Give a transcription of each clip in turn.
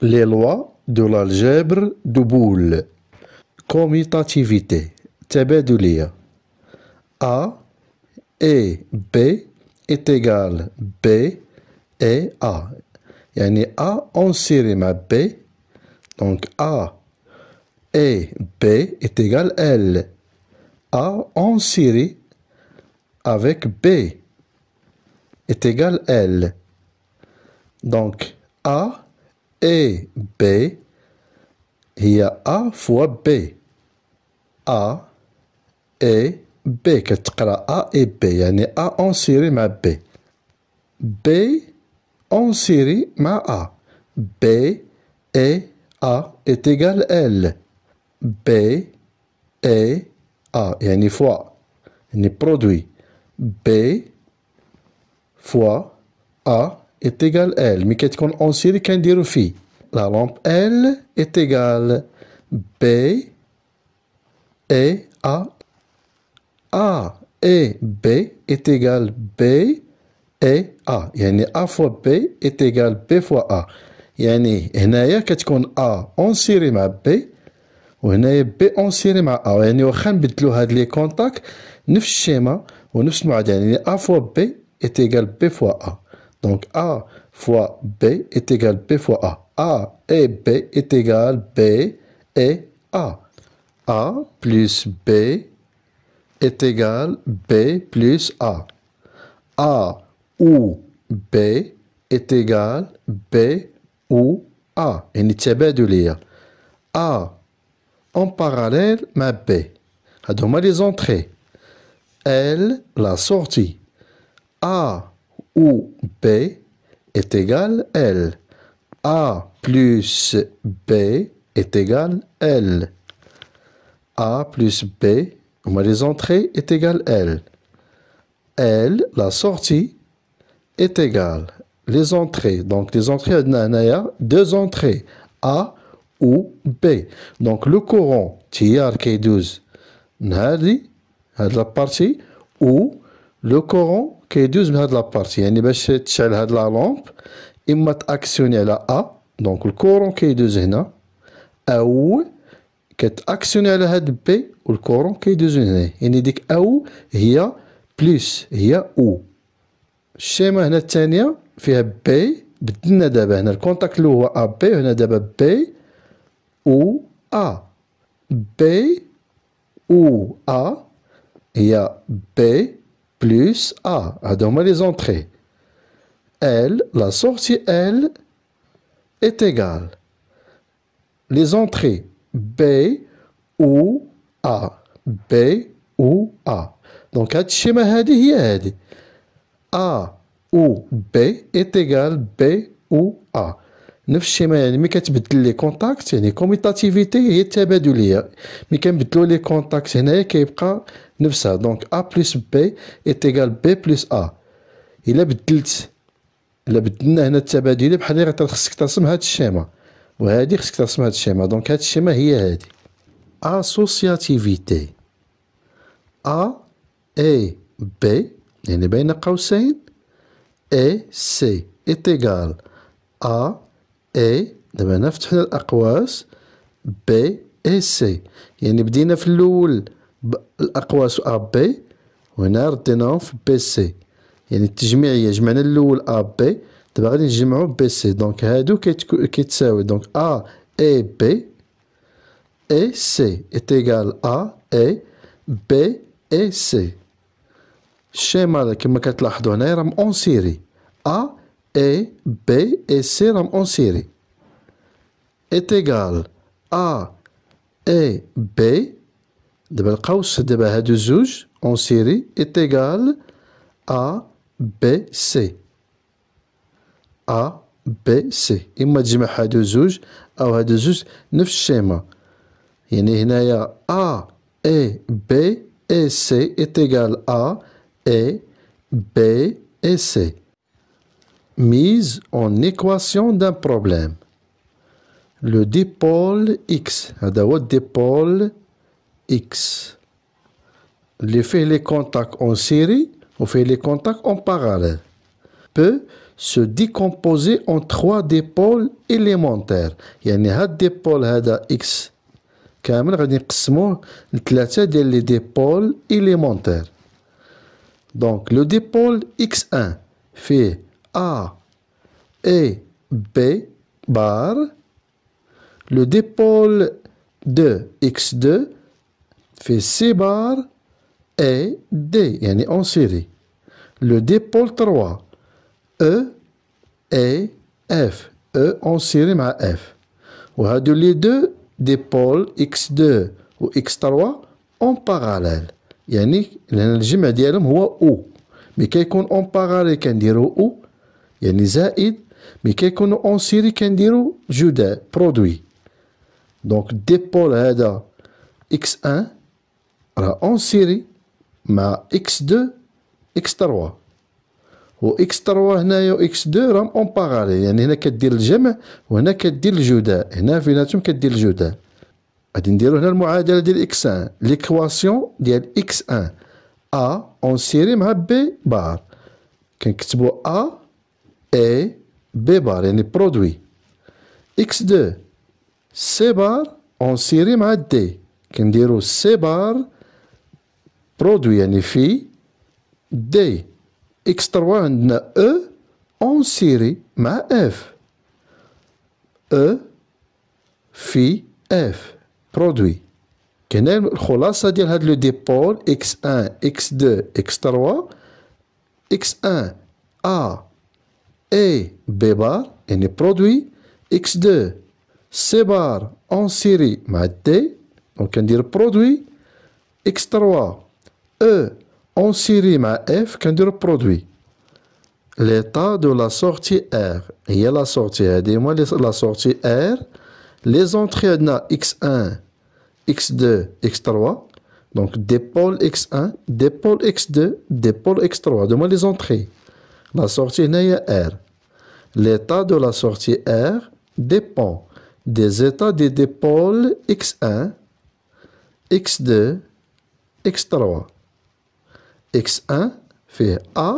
Les lois de l'algèbre de Boole. Commutativité. تبادلية. A et B est égal B et A. يعني A en série مع B. Donc A et B est égal L. A en série avec B est égal L. Donc A et B هي A fois B. A et B كتقرا A et B يعني A en série مع B. B en série مع A. B et A est égal L. B et A يعني fois يعني produit. B fois A est égal L. مي كتكون en série كنديرو فيه. La lampe L est égale B et A. A et B est égal B et A. يعني A fois B est égal B fois A. يعني هنايا كتكون A en série مع B وهنايا B en série مع A. يعني واخا نبدلو هاد لي كونتاك نفس الشيما ونفس المعادلة. يعني A fois B est égal B fois A. Donc A fois B est égal B fois A. A et B est égal B et A. A plus B est égal B plus A. A ou B est égal B ou A. يعني تبادلية. A en parallèle مع B. هادو هما les entrées. L la sortie. A ou B est égal L. A plus B est égal L. A plus B, les entrées, est égal L. L, la sortie, est égale les entrées. Donc les entrées, deux entrées, A ou B. Donc le courant, TR qui est 12, la partie, ou le courant qui est 12, la partie. يعني باش تشعل هاد la lampe, إما تأكسيوني على A, donc le courant qui est 12 هنا, أو كتأكسيوني على هاد B والكورون كيدوزو هنا. يعني ديك أو هي بلس هي أو. الشيمة هنا الثانية فيها بي بدلنا دابا هنا الكونتاكت اللي هو أ بي هنا دابا بي أو أ. بي أو أ هي بي بلس أ. هادو هما لي زونتخي. L, la sortie L est égale les entrées B ou A. B ou A. Donc هاد الشيمة هادي هي هادي. A ou B est égal B ou A. نفس الشيمة يعني ملي كتبدل لي كونتاكت يعني كوميتاتيفيتي هي التبادلية. ملي كنبدلو لي كونتاكت هنايا كيبقى نفسها. دونك A plus B est égal B plus A. إلا بدلنا هنا التبادلية بحال اللي خصك ترسم هاد الشيمة وهادي خصك ترسم هاد الشيمة. دونك هاد الشيمة هي هادي. Associativité. A et B يعني بين قوسين et C est égal A et دابا هنا فتحنا الأقواس B et C. يعني بدينا في الأول الأقواس A B وهنا رديناهم في B C. يعني التجميعية جمعنا الأول A B دابا غادي نجمعو B C. دونك هادو كيتساوي دونك A et B et C est égal A et B et C. الشيما كما كتلاحظوا هنايا راهم اون سيري. A et B et C راهم اون سيري. est égal A et B دابا القوس دابا هادو زوج اون سيري est égal A B C. A B C إما تجمع هادو زوج أو هادو زوج نفس الشيما. يعني هنايا A et B et C est égal A et B et C. Mise en équation d'un problème. Le dipôle X هذا هو الديبول X اللي فيه les contacts en série و فيه les contacts en parallèle peut se décomposer en 3 dipôles élémentaires. يعني هاد الديبول هذا X كامل غادي نقسموه لثلاثة ديال لي ديبول élémentaires. Donc le dipôle X1 fait A et B bar. Le dipôle 2 X2 fait C bar et D يعني en série. Le dipôle 3 E et F E en série مع F. وهادو les deux dipôles X2 و X3 en parallèle. يعني لأن الجمع ديالهم هو O. مي كيكون en parallèle كنديرو O يعني زائد. مي كيكونو en série كنديرو جداء produit. Donc dipôle هذا X1 راه en série مع X2 X3 و X3 هنايا و X2 راهم اون باراليل. يعني هنا كدير الجمع وهنا كدير الجداء. هنا بيناتهم كدير الجداء. غادي نديرو هنا المعادلة ديال X1 ليكواسيون ديال X1 A اون سيري مع B بار. كنكتبو A et B بار يعني برودوي. X2 C بار اون سيري مع D. كنديرو C بار برودوي يعني في D. X3 عندنا E en série مع F. E في F produit. كاين الخلاصة ديال هاد لو ديبول X1 X2 X3 X1 A et B bar يعني produit. X2 C bar en série مع D دونك كندير produit. X3 E en série مع F كنديرو produit. L'état de la sortie R هي la sortie هادي هما la sortie R. Les entrées عندنا X1 X2 X3 donc dipôle X1 dipôle X2 dipôle X3 هادو هما les entrées. La sortie هنا هي R. L'état de la sortie R dépend des états des dipôles X1 X2 X3. X1 فيه A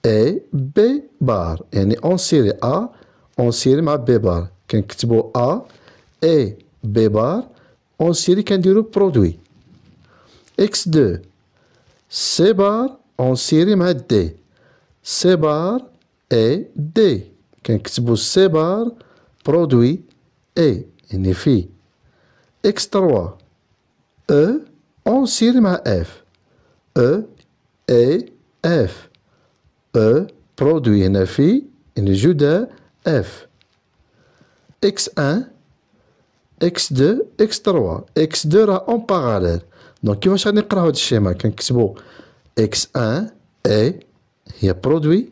et B bar يعني en série A en série مع B bar. كنكتبو A et B bar en série كنديرو produit. X2 C bar en série مع D C bar et D. كنكتبو C bar produit et يعني في. X3 E en série مع F E et F E produit هنا في يعني جداء F. X1 X2 X3 X2 راه اون باراليل. دونك كيفاش غادي نقراو هاد الشيما كنكتبو X1 A هي برودوي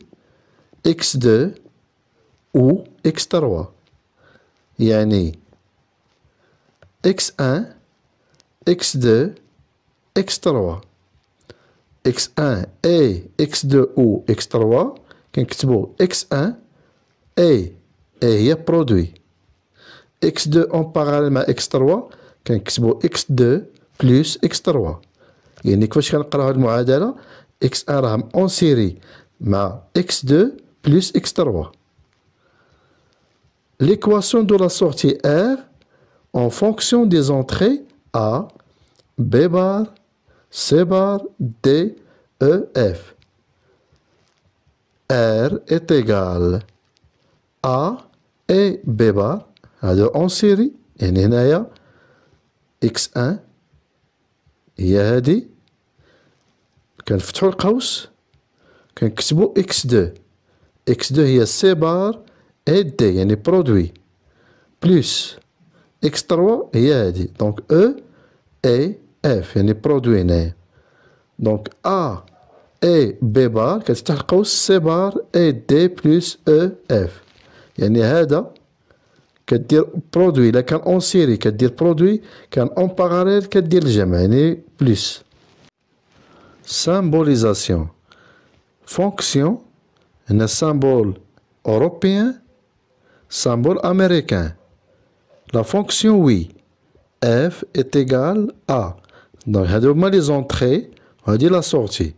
X2 و X3 يعني X1 X2 X3 X1 A X2 و X3 كنكتبو X1 A هي برودوي X2 en parallèle مع X3 كنكتبو X2 plus X3. يعني كيفاش كنقراو هاد المعادلة X1 راهم en série مع X2 plus X3. L'équation de la sortie R en fonction des entrées A, B bar, C bar, D, E, F. R est égal A et B bar هادو en série يعني هنايا X1 هي هادي كنفتحو القوس كنكتبو X2 X2 هي C بار et D يعني برودوي بلوس X3 هي هادي دونك E et F يعني برودوي هنايا دونك A et B بار كتفتح القوس C بار et D بلوس E F يعني هذا كدير برودوي. إلا كان اون سيري كدير برودوي كان اون باراليل كدير الجمع يعني بلوس. سامبوليزاسيون فونكسيون هنا سامبول اوروبيان سامبول امريكان. لا فونكسيون وي اف est égal à دونك هادو هما لي زونطري وهادي لا سورتي.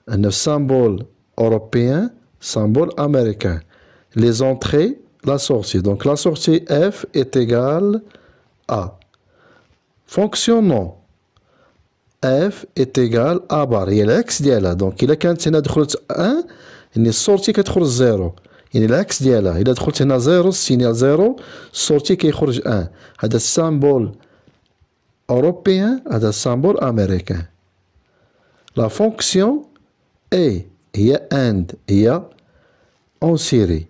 عندنا في سامبول اوروبيان symbole américain. Les entrées, la sortie. Donc la sortie F est égale à. Fonction non. F est égale à bar. Il y a l'axe ديالها. Donc إلا كانت هنا دخلت 1 يعني السورتي كتخرج 0. يعني العكس ديالها. إلا دخلت هنا 0 السينيال 0 السورتي كيخرج 1. هذا السامبول أوروبيان هذا السامبول أمريكان. La fonction A هي AND هي en série.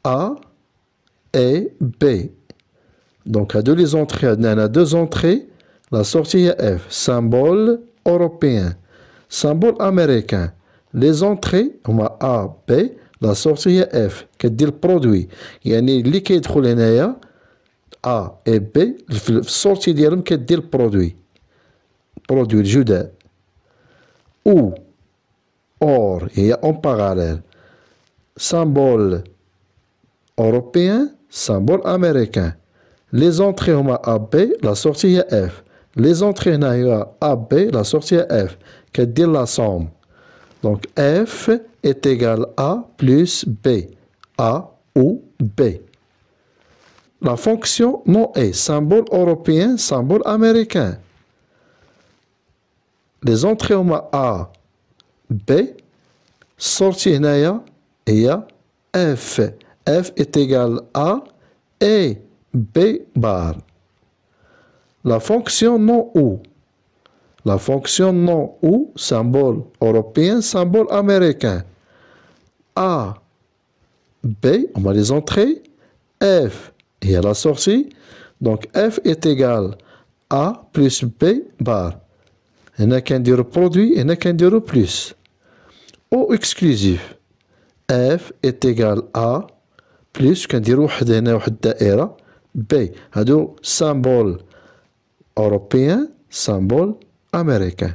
A et B. Donc, à deux les entrées, on a deux entrées. La sortie est F. Symbole européen. Symbole américain. Les entrées, on a A, B. La sortie est F. Qu'est-ce que le produit? يعني اللي كيدخل هنايا A et B. السورتي ديالهم كدير البرودوي. برودوي الجداء. Ou or هي en parallèle. Symbole européen, symbole américain. Les entrées ont AB, la sortie est F. Les entrées ont AB, la sortie est F. Qu'est-ce que la somme? Donc F est égal à plus B. A ou B. La fonction non est symbole européen, symbole américain. Les entrées ont A, B. Sortie il y a F. F est égal à et B bar. La fonction non ou. La fonction non ou, symbole européen, symbole américain. A, B, on a les entrées. F, il y a la sortie. Donc F est égal à plus B bar. Il n'y a qu'un dire produit, il n'y a qu'un dire plus. Au exclusif. F est égal à plus كنديرو واحد هنا واحد الدائرة B. هادو symbole européen, symbole américain.